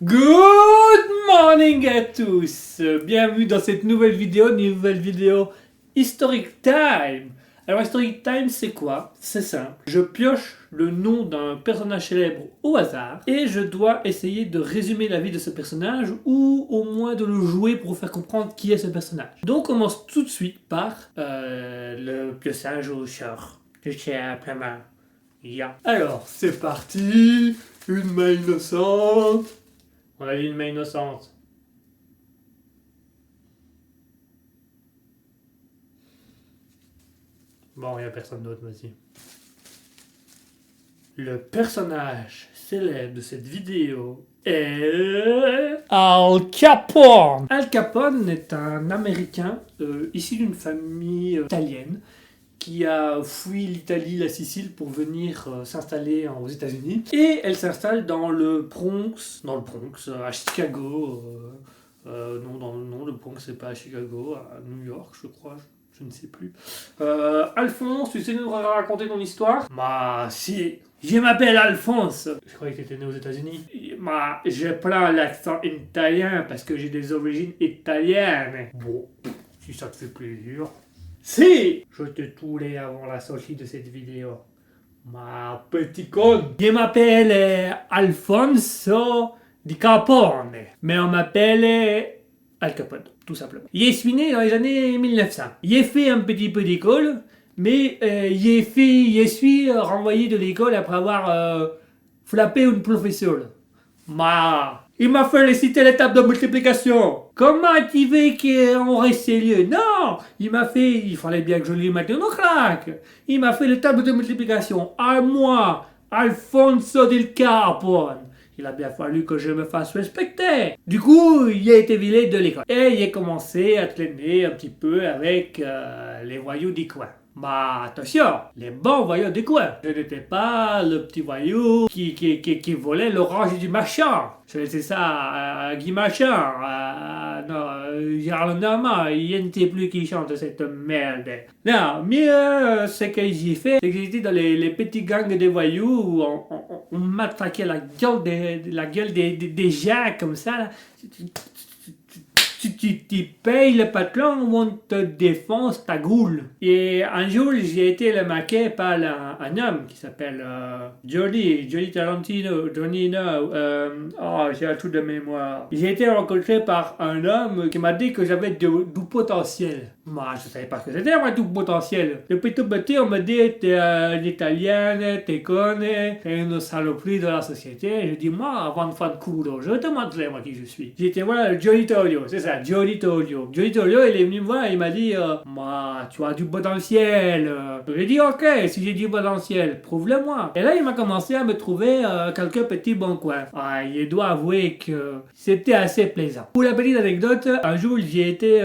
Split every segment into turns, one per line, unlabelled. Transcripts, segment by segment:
Good morning à tous. Bienvenue dans cette nouvelle vidéo Historic Time. Alors Historic Time c'est quoi? C'est simple. Je pioche le nom d'un personnage célèbre au hasard et je dois essayer de résumer la vie de ce personnage ou au moins de le jouer pour vous faire comprendre qui est ce personnage. Donc on commence tout de suite par le piochage au sort. Je tiens vraiment. Yeah. Alors c'est parti. Une main innocente. On a dit une main innocente. Bon, il n'y a personne d'autre, vas-y. Le personnage célèbre de cette vidéo est Al Capone. Al Capone est un Américain issu d'une famille italienne qui a fui l'Italie, la Sicile pour venir s'installer aux États-Unis. Et elle s'installe dans le Bronx, à Chicago. Non, le Bronx c'est pas à Chicago, à New York, je crois. Je ne sais plus. Alphonse, tu sais nous raconter ton histoire? Si, je m'appelle Alphonse. Je croyais que tu étais né aux États-Unis. J'ai plein l'accent italien parce que j'ai des origines italiennes. Bon, si ça te fait plaisir. Si, je te toulais avant la sortie de cette vidéo. Ma petit con. Je m'appelle Alfonso Di Capone. Mais on m'appelle Al Capone, tout simplement. Je suis né dans les années 1900. J'ai fait un petit peu d'école, mais je suis renvoyé de l'école après avoir frappé une professeure. Il m'a fait réciter l'étape de multiplication. Comment tu veux qu'on reste sérieux? Non, il fallait bien que je lui mette une claque. Il m'a fait l'étape de multiplication. À moi, Alfonso Del Capone. Il a bien fallu que je me fasse respecter. Du coup, il a été viré de l'école. Et il a commencé à traîner un petit peu avec les voyous du coin. Attention, les bons voyous du coin. Je n'étais pas le petit voyou qui volait l'orange du machin. Je laissais ça à Guy Machin. Gérard Normand, il ne sait plus qui chante cette merde. Non, mieux, ce que j'ai fait, c'est que j'étais dans les petits gangs de voyous où on m'attaquait la gueule des gens comme ça. Là. Tu payes le patron ou on te défonce ta goule. Et un jour, j'ai été remarqué par un homme qui s'appelle Johnny Tarantino. J'ai un trou de mémoire. J'ai été rencontré par un homme qui m'a dit que j'avais du potentiel. Moi, je savais pas ce que c'était, moi, tout potentiel. Depuis tout petit, on me dit, t'es une italienne, t'es conne, t'es une saloperie de la société. Je dis, moi, avant de faire de culo, je vais te montrer, moi, qui je suis. J'étais voir Johnny Tolio, c'est ça, Johnny Tolio. Johnny Tolio, il est venu me voir, il m'a dit, tu as du potentiel. J'ai dit, ok, si j'ai du potentiel, prouve-le-moi. Et là, il m'a commencé à me trouver quelques petits bons coins. Il doit avouer que c'était assez plaisant. Pour la petite anecdote, un jour, j'ai été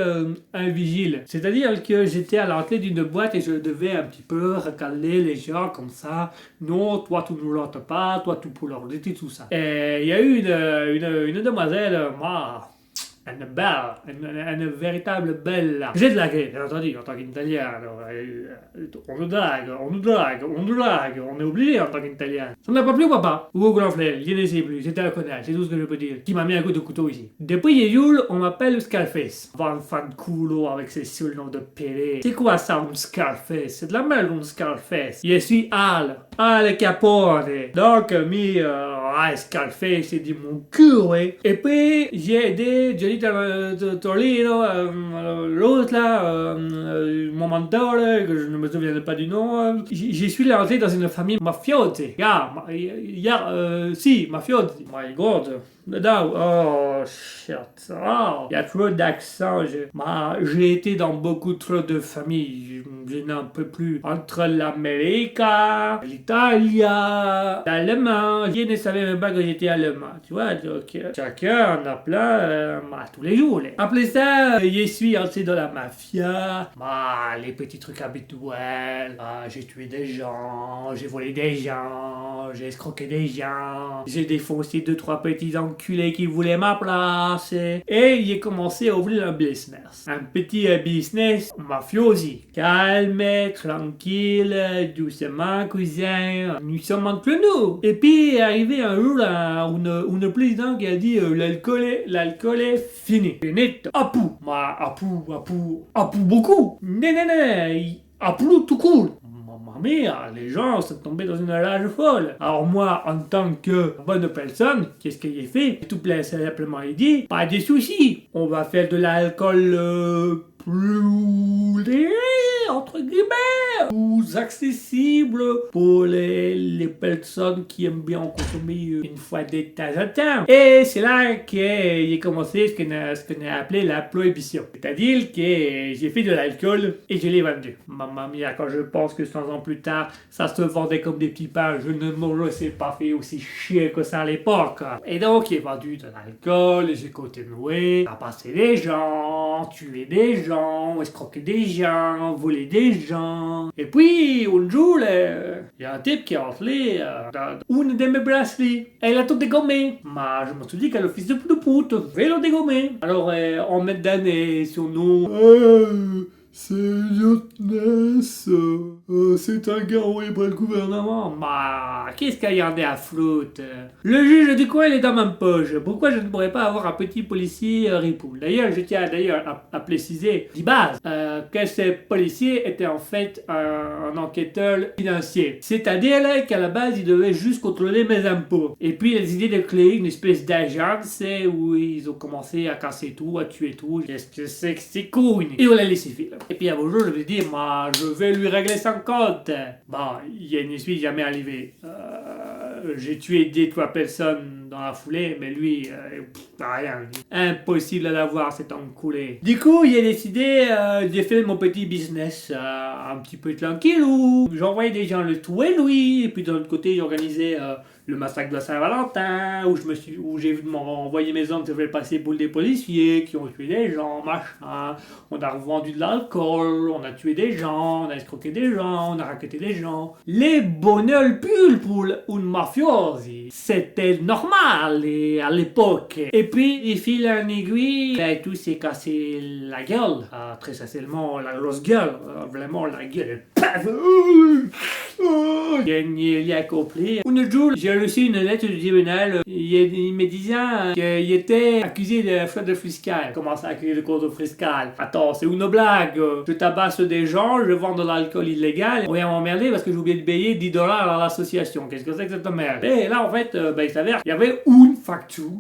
un vigile. C'est-à-dire que j'étais à l'entrée d'une boîte et je devais un petit peu recaler les gens comme ça. Non, toi tu ne l'entends pas, toi tu peux leur dire tout ça. Et il y a eu une demoiselle, une véritable belle. J'ai de la gueule, bien entendu, en tant qu'Italien. On nous drague, on est obligé en tant qu'Italien. Ça n'a pas plu, papa. Ou au grand frère, je ne sais plus, c'était un connard, c'est tout ce que je peux dire. Qui m'a mis un coup de couteau ici. Depuis les jours, on m'appelle Scarface. Van fan culo avec ses surnoms de péré. C'est quoi ça, un Scarface? C'est de la merde, un Scarface. Je suis Al Capone. Donc, Scarface, c'est dit mon cul, ouais. Et puis, j'ai aidé Johnny Torino, l'autre là, mon mentor, que je ne me souviens pas du nom. Je suis rentré dans une famille mafiote. Mafiote. My God. Shit. Il y a trop d'accents. J'ai été dans beaucoup trop de familles. Je n'en peux plus. Entre l'Amérique, l'Italie, l'Allemagne. Je ne savais même pas que j'étais allemand. Tu vois, donc chacun en a plein tous les jours. Après ça, je suis entré dans la mafia. Les petits trucs habituels. J'ai tué des gens, j'ai volé des gens, j'ai escroqué des gens, j'ai défoncé 2-3 petits anglais. enculé qui voulait ma place. Et il a commencé à ouvrir un business. Un petit business mafiosi. Calme, tranquille, doucement, cousin. Nous sommes entre nous. Et puis, est arrivé un jour, où le président qui a dit l'alcool est fini. Fini. Apou. Apou beaucoup. Non. Apou tout cool. Mamma mia, les gens sont tombés dans une rage folle. Alors moi, en tant que bonne personne, qu'est-ce que j'ai fait? Tout simplement dit, pas de soucis, on va faire de l'alcool plus entre guillemets, plus accessible pour les personnes qui aiment bien en consommer une fois de temps en temps. Et c'est là que j'ai commencé ce qu'on a appelé la prohibition. C'est-à-dire que j'ai fait de l'alcool et je l'ai vendu. Mamma mia, quand je pense que 100 ans plus tard, ça se vendait comme des petits pains, je ne me sais pas fait aussi chier que ça à l'époque. Et donc, j'ai vendu de l'alcool, et j'ai continué à passer des gens, tuer des gens, escroquer des gens, voler des gens. Et puis, un jour, il y a un type qui est entré dans une de mes brasseries. Et il a tout dégommé. Mais je me suis dit que le fils de pute veut le dégommer. Alors, on met d'années son nom. C'est Lieuteness, c'est un gars envoyé par le gouvernement. Bah, qu'est-ce qu'il y en a à foutre? Le juge du coin, il est dans ma poche. Pourquoi je ne pourrais pas avoir un petit policier ripoule? D'ailleurs, je tiens à préciser, de base, que ce policier était en fait un enquêteur financier. C'est-à-dire qu'à la base, il devait juste contrôler mes impôts. Et puis, les idées de créer une espèce d'agence où ils ont commencé à casser tout, à tuer tout. Qu'est-ce que c'est cool? Et on l'a laissé faire. Et puis à vos jours, je me dis, moi, je vais lui régler son compte. Bon, il ne suis jamais arrivé. J'ai tué 2-3 personnes dans la foulée, mais lui, rien. Impossible à l'avoir, cet enculé. Du coup, il a décidé de faire mon petit business un petit peu tranquille où j'envoyais des gens le tuer, lui, et puis de l'autre côté, j'organisais le massacre de la Saint-Valentin, où j'ai vu envoyer mes hommes qui se faisaient passer pour des policiers, qui ont tué des gens, machin. On a revendu de l'alcool, on a tué des gens, on a escroqué des gens, on a raquetté des gens. Les bonheurs pulls pour une mafiosi, c'était normal à l'époque. Et puis, il fil en aiguille, tout s'est cassé la gueule. Très sincèrement, la grosse gueule. Vraiment, la gueule. Il a compris. Un jour, j'ai reçu une lettre du tribunal. Il me disait qu'il était accusé de fraude fiscale. Comment ça, accusé de fraude fiscale? Attends, c'est une blague. Je tabasse des gens, je vends de l'alcool illégal. On vient m'emmerder parce que j'ai oublié de payer $10 à l'association. Qu'est-ce que c'est que cette merde? Et là, en fait, il s'avère qu'il y avait une facture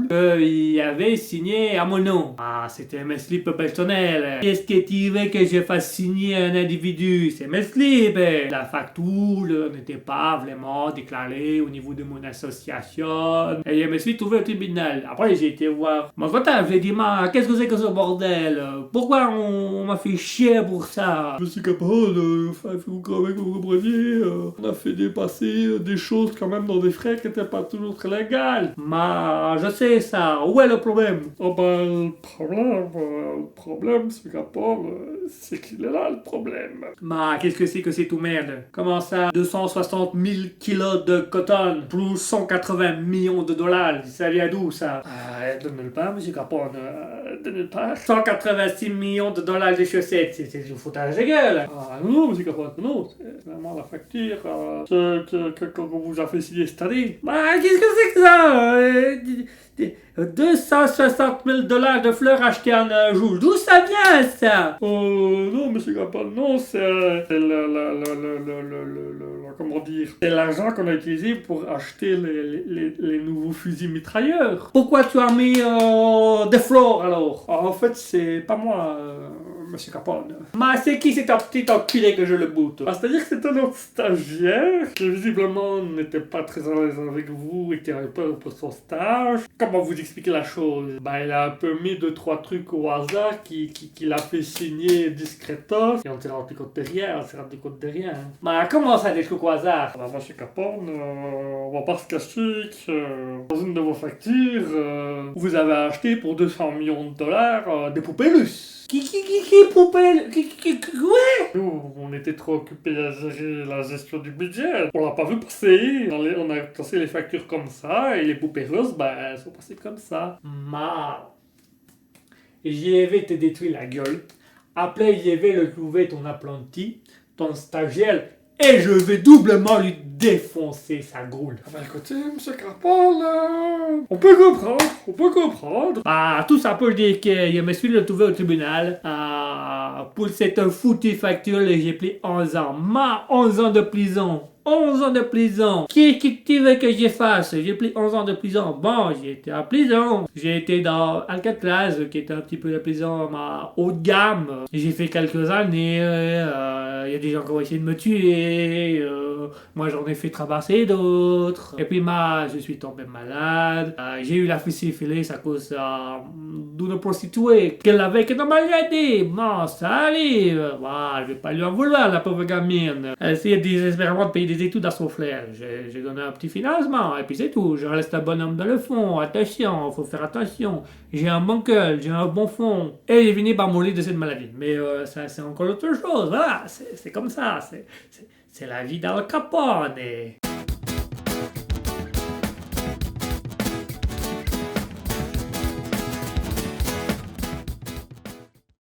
qu'il avait signée à mon nom. C'était mes slips personnels. Qu'est-ce que tu veux que je fasse signer à un individu? C'est mes slips. La facture n'était pas vraiment déclarée au niveau de mon association. Et je me suis trouvé au tribunal. Après, j'ai été voir mon comptable. J'ai dit, qu'est-ce que c'est que ce bordel? Pourquoi on m'a fait chier pour ça? Je suis capable de faire vous compreniez. On a fait dépasser des choses quand même dans des frais qui n'étaient pas toujours très légales. Mais je sais ça. Où est le problème? Oh ben, le problème, c'est qu'après, c'est qu'il est là le problème. Mais qu'est-ce que c'est que c'est tout merde? Comment ça? 260 000 kilos de coton plus 180 millions de dollars. Ça vient d'où ça? De nulle part, monsieur Capone. De nulle part. 186 millions de dollars de chaussettes. C'est du foutage de gueule. Non, monsieur Capone, non. C'est vraiment la facture qu'on vous a fait signer cette année. Qu'est-ce que c'est que ça? 260 000 dollars de fleurs achetées en un jour. D'où ça vient, ça? Non, monsieur Capone, non, c'est comment dire? C'est l'argent qu'on a utilisé pour acheter les nouveaux fusils mitrailleurs. Pourquoi tu as mis des fleurs, alors? En fait, c'est pas moi, monsieur Capone. Mais c'est qui cet petit enculé que je le boute? C'est-à-dire que c'était notre stagiaire qui visiblement n'était pas très à l'aise avec vous et qui avait peur pour son stage. Comment vous expliquer la chose? Il a un peu mis 2-3 trucs au hasard qui l'a fait signer discrètement. Et on s'est rendu compte de rien, Mais comment ça, des trucs au hasard? Monsieur Capone, on va pas se cacher que dans une de vos factures, vous avez acheté pour 200 millions de dollars des poupées russes. Qui? poupée? Ouais!
Nous, on était trop occupés à gérer la gestion du budget. On l'a pas vu passer. On a cassé les factures comme ça et les poupées russes, ben, elles sont passées comme ça.
J'y vais te détruire la gueule. Après, j'y vais le trouver ton apprenti, ton stagiaire, et je vais doublement lui défoncer sa goule.
Ah ben écoutez, monsieur Crapaud, là, on peut comprendre.
Tout ça pour dire que je me suis retrouvé au tribunal pour cette foutue facture et j'ai pris 11 ans. 11 ans de prison. 11 ans de prison. Qu'est-ce que tu veux que je fasse? J'ai pris 11 ans de prison. Bon, j'ai été en prison. J'ai été dans Alcatraz, qui était un petit peu la prison haut de gamme. J'ai fait quelques années. Il y a des gens qui ont essayé de me tuer. Moi, j'en ai fait traverser d'autres. Et puis, je suis tombé malade. J'ai eu la syphilis à cause d'une prostituée qu'elle avait que dans ma maladie. Bon, ça arrive. Je vais pas lui en vouloir, la pauvre gamine. Elle essayait désespérément de payer des études à son frère. J'ai donné un petit financement, et puis c'est tout. Je reste un bonhomme dans le fond. Attention, faut faire attention. J'ai un bon cœur, j'ai un bon fond. Et j'ai fini par mourir de cette maladie. Mais ça, c'est encore autre chose. Voilà, c'est comme ça. C'est la vie d'Al Capone.